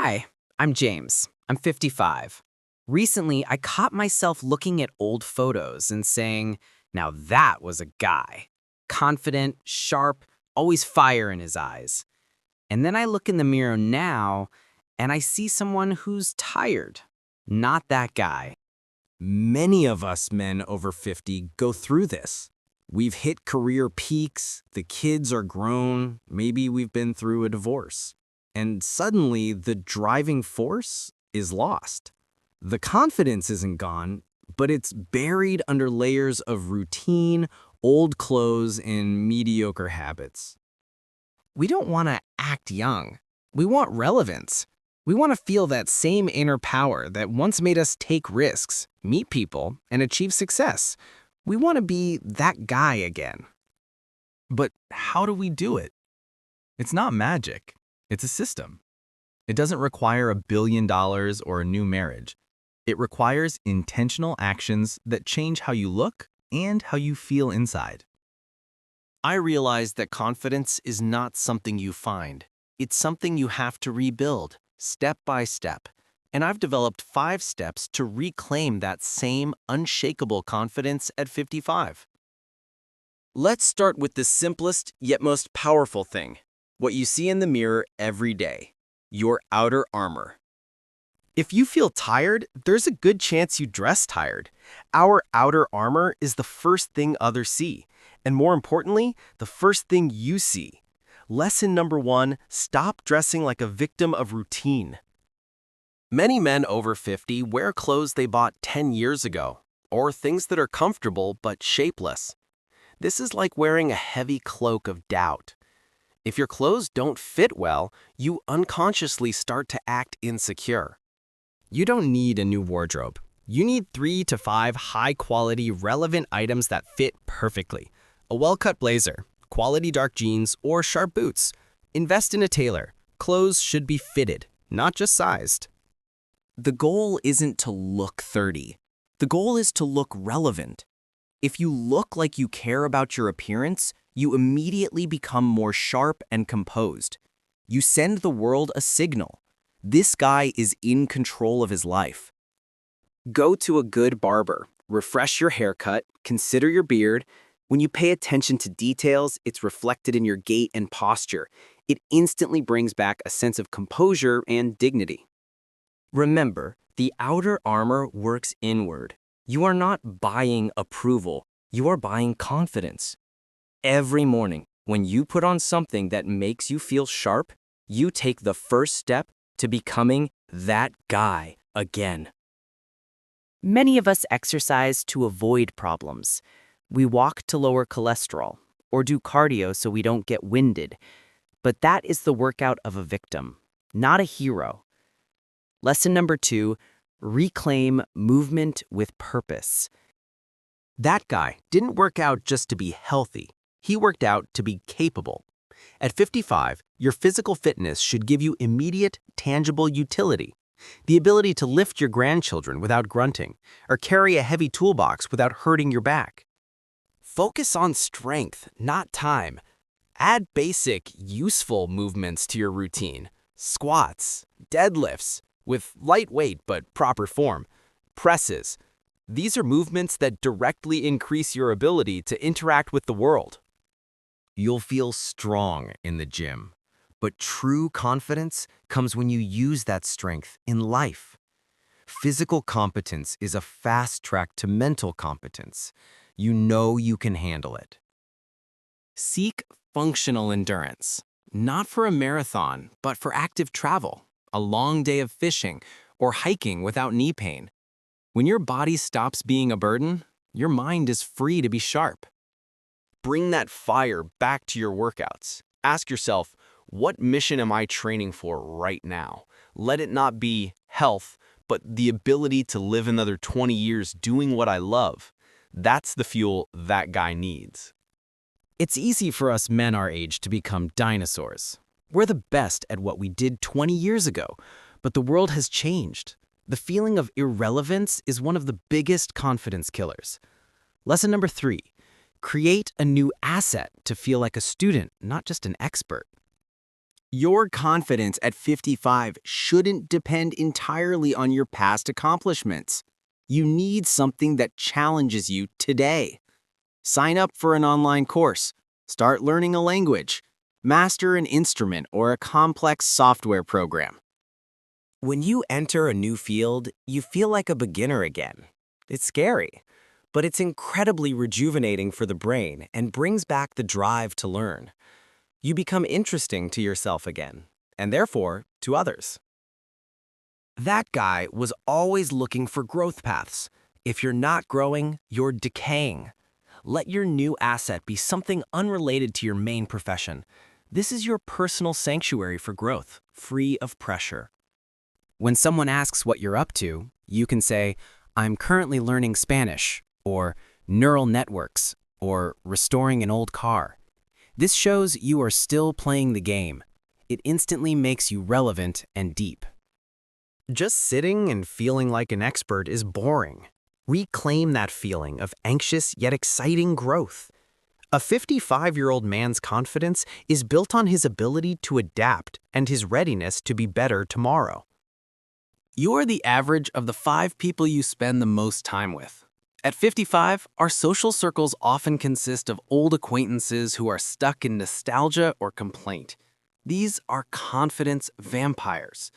Hi, I'm James. I'm 55. Recently, I caught myself looking at old photos and saying, now that was a guy. Confident, sharp, always fire in his eyes. And then I look in the mirror now and I see someone who's tired. Not that guy. Many of us men over 50 go through this. We've hit career peaks, the kids are grown, maybe we've been through a divorce. And suddenly, the driving force is lost. The confidence isn't gone, but it's buried under layers of routine, old clothes, and mediocre habits. We don't want to act young. We want relevance. We want to feel that same inner power that once made us take risks, meet people, and achieve success. We want to be that guy again. But how do we do it? It's not magic. It's a system. It doesn't require $1 billion or a new marriage. It requires intentional actions that change how you look and how you feel inside. I realized that confidence is not something you find. It's something you have to rebuild, step by step. And I've developed 5 steps to reclaim that same unshakable confidence at 55. Let's start with the simplest yet most powerful thing, what you see in the mirror every day, your outer armor. If you feel tired, there's a good chance you dress tired. Our outer armor is the first thing others see, and more importantly, the first thing you see. Lesson number 1, stop dressing like a victim of routine. Many men over 50 wear clothes they bought 10 years ago, or things that are comfortable but shapeless. This is like wearing a heavy cloak of doubt. If your clothes don't fit well, you unconsciously start to act insecure. You don't need a new wardrobe. You need 3 to 5 high-quality, relevant items that fit perfectly. A well-cut blazer, quality dark jeans, or sharp boots. Invest in a tailor. Clothes should be fitted, not just sized. The goal isn't to look 30. The goal is to look relevant. If you look like you care about your appearance, you immediately become more sharp and composed. You send the world a signal. This guy is in control of his life. Go to a good barber, refresh your haircut, consider your beard. When you pay attention to details, it's reflected in your gait and posture. It instantly brings back a sense of composure and dignity. Remember, the outer armor works inward. You are not buying approval. You are buying confidence. Every morning, when you put on something that makes you feel sharp, you take the first step to becoming that guy again. Many of us exercise to avoid problems. We walk to lower cholesterol or do cardio so we don't get winded. But that is the workout of a victim, not a hero. Lesson number 2, reclaim movement with purpose. That guy didn't work out just to be healthy. He worked out to be capable. At 55, your physical fitness should give you immediate, tangible utility. The ability to lift your grandchildren without grunting, or carry a heavy toolbox without hurting your back. Focus on strength, not time. Add basic, useful movements to your routine. Squats, deadlifts, with light weight but proper form. Presses. These are movements that directly increase your ability to interact with the world. You'll feel strong in the gym, but true confidence comes when you use that strength in life. Physical competence is a fast track to mental competence. You know you can handle it. Seek functional endurance, not for a marathon, but for active travel, a long day of fishing, or hiking without knee pain. When your body stops being a burden, your mind is free to be sharp. Bring that fire back to your workouts. Ask yourself, what mission am I training for right now? Let it not be health, but the ability to live another 20 years doing what I love. That's the fuel that guy needs. It's easy for us men our age to become dinosaurs. We're the best at what we did 20 years ago, but the world has changed. The feeling of irrelevance is one of the biggest confidence killers. Lesson number 3, create a new asset to feel like a student, not just an expert. Your confidence at 55 shouldn't depend entirely on your past accomplishments. You need something that challenges you today. Sign up for an online course, start learning a language, master an instrument or a complex software program. When you enter a new field, you feel like a beginner again. It's scary, but it's incredibly rejuvenating for the brain and brings back the drive to learn. You become interesting to yourself again, and therefore to others. That guy was always looking for growth paths. If you're not growing, you're decaying. Let your new asset be something unrelated to your main profession. This is your personal sanctuary for growth, free of pressure. When someone asks what you're up to, you can say, I'm currently learning Spanish, or neural networks, or restoring an old car. This shows you are still playing the game. It instantly makes you relevant and deep. Just sitting and feeling like an expert is boring. Reclaim that feeling of anxious yet exciting growth. A 55-year-old man's confidence is built on his ability to adapt and his readiness to be better tomorrow. You are the average of the 5 people you spend the most time with. At 55, our social circles often consist of old acquaintances who are stuck in nostalgia or complaint. These are confidence vampires.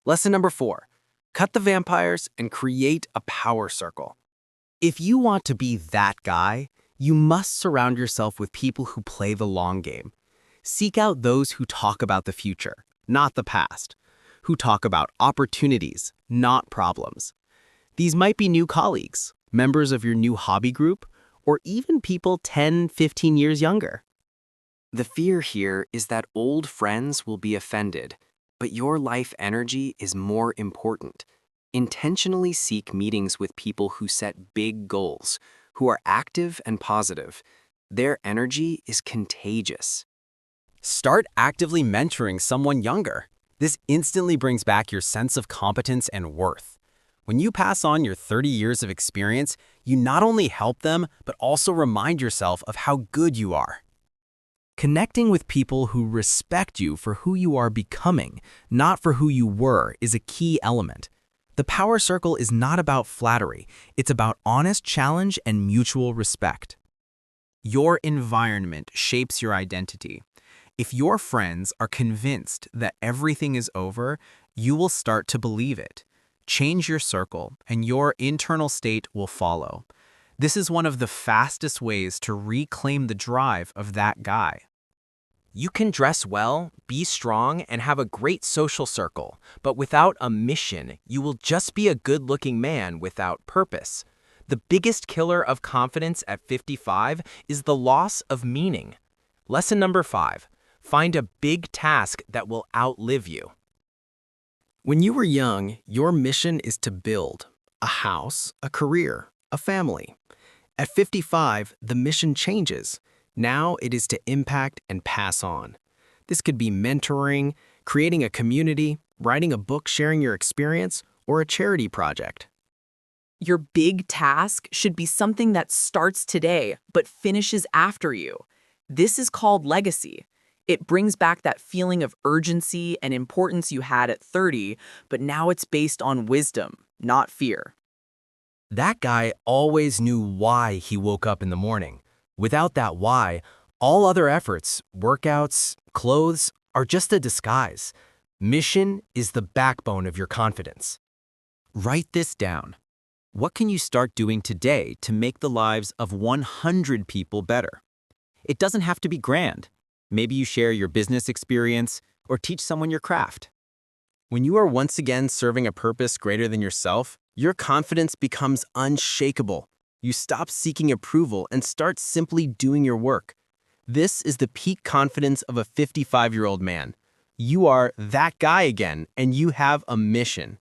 Lesson number 4, cut the vampires and create a power circle. If you want to be that guy, you must surround yourself with people who play the long game. Seek out those who talk about the future, not the past, who talk about opportunities, not problems. These might be new colleagues, members of your new hobby group, or even people 10, 15 years younger. The fear here is that old friends will be offended, but your life energy is more important. Intentionally seek meetings with people who set big goals, who are active and positive. Their energy is contagious. Start actively mentoring someone younger. This instantly brings back your sense of competence and worth. When you pass on your 30 years of experience, you not only help them, but also remind yourself of how good you are. Connecting with people who respect you for who you are becoming, not for who you were, is a key element. The power circle is not about flattery. It's about honest challenge and mutual respect. Your environment shapes your identity. If your friends are convinced that everything is over, you will start to believe it. Change your circle, and your internal state will follow. This is one of the fastest ways to reclaim the drive of that guy. You can dress well, be strong, and have a great social circle, but without a mission, you will just be a good-looking man without purpose. The biggest killer of confidence at 55 is the loss of meaning. Lesson number 5. Find a big task that will outlive you. When you were young, your mission is to build a house, a career, a family. At 55, the mission changes. Now it is to impact and pass on. This could be mentoring, creating a community, writing a book sharing your experience, or a charity project. Your big task should be something that starts today but finishes after you. This is called legacy. It brings back that feeling of urgency and importance you had at 30, but now it's based on wisdom, not fear. That guy always knew why he woke up in the morning. Without that why, all other efforts, workouts, clothes, are just a disguise. Mission is the backbone of your confidence. Write this down. What can you start doing today to make the lives of 100 people better? It doesn't have to be grand. Maybe you share your business experience or teach someone your craft. When you are once again serving a purpose greater than yourself, your confidence becomes unshakable. You stop seeking approval and start simply doing your work. This is the peak confidence of a 55-year-old man. You are that guy again, and you have a mission.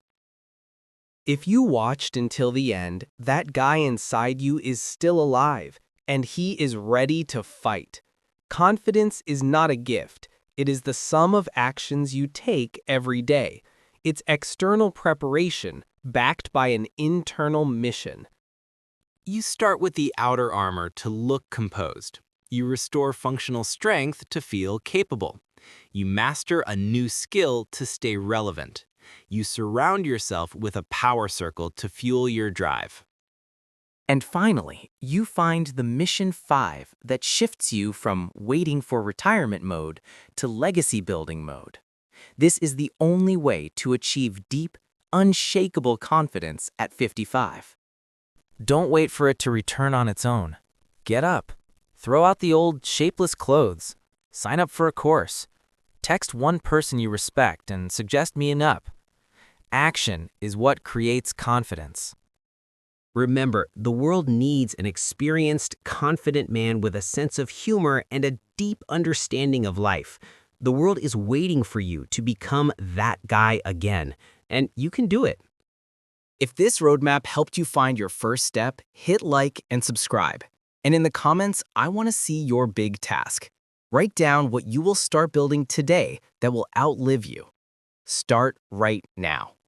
If you watched until the end, that guy inside you is still alive, and he is ready to fight. Confidence is not a gift. It is the sum of actions you take every day. It's external preparation backed by an internal mission. You start with the outer armor to look composed. You restore functional strength to feel capable. You master a new skill to stay relevant. You surround yourself with a power circle to fuel your drive. And finally, you find the Mission 5 that shifts you from waiting for retirement mode to legacy building mode. This is the only way to achieve deep, unshakable confidence at 55. Don't wait for it to return on its own. Get up. Throw out the old, shapeless clothes. Sign up for a course. Text one person you respect and suggest meeting up. Action is what creates confidence. Remember, the world needs an experienced, confident man with a sense of humor and a deep understanding of life. The world is waiting for you to become that guy again, and you can do it. If this roadmap helped you find your first step, hit like and subscribe. And in the comments, I want to see your big task. Write down what you will start building today that will outlive you. Start right now.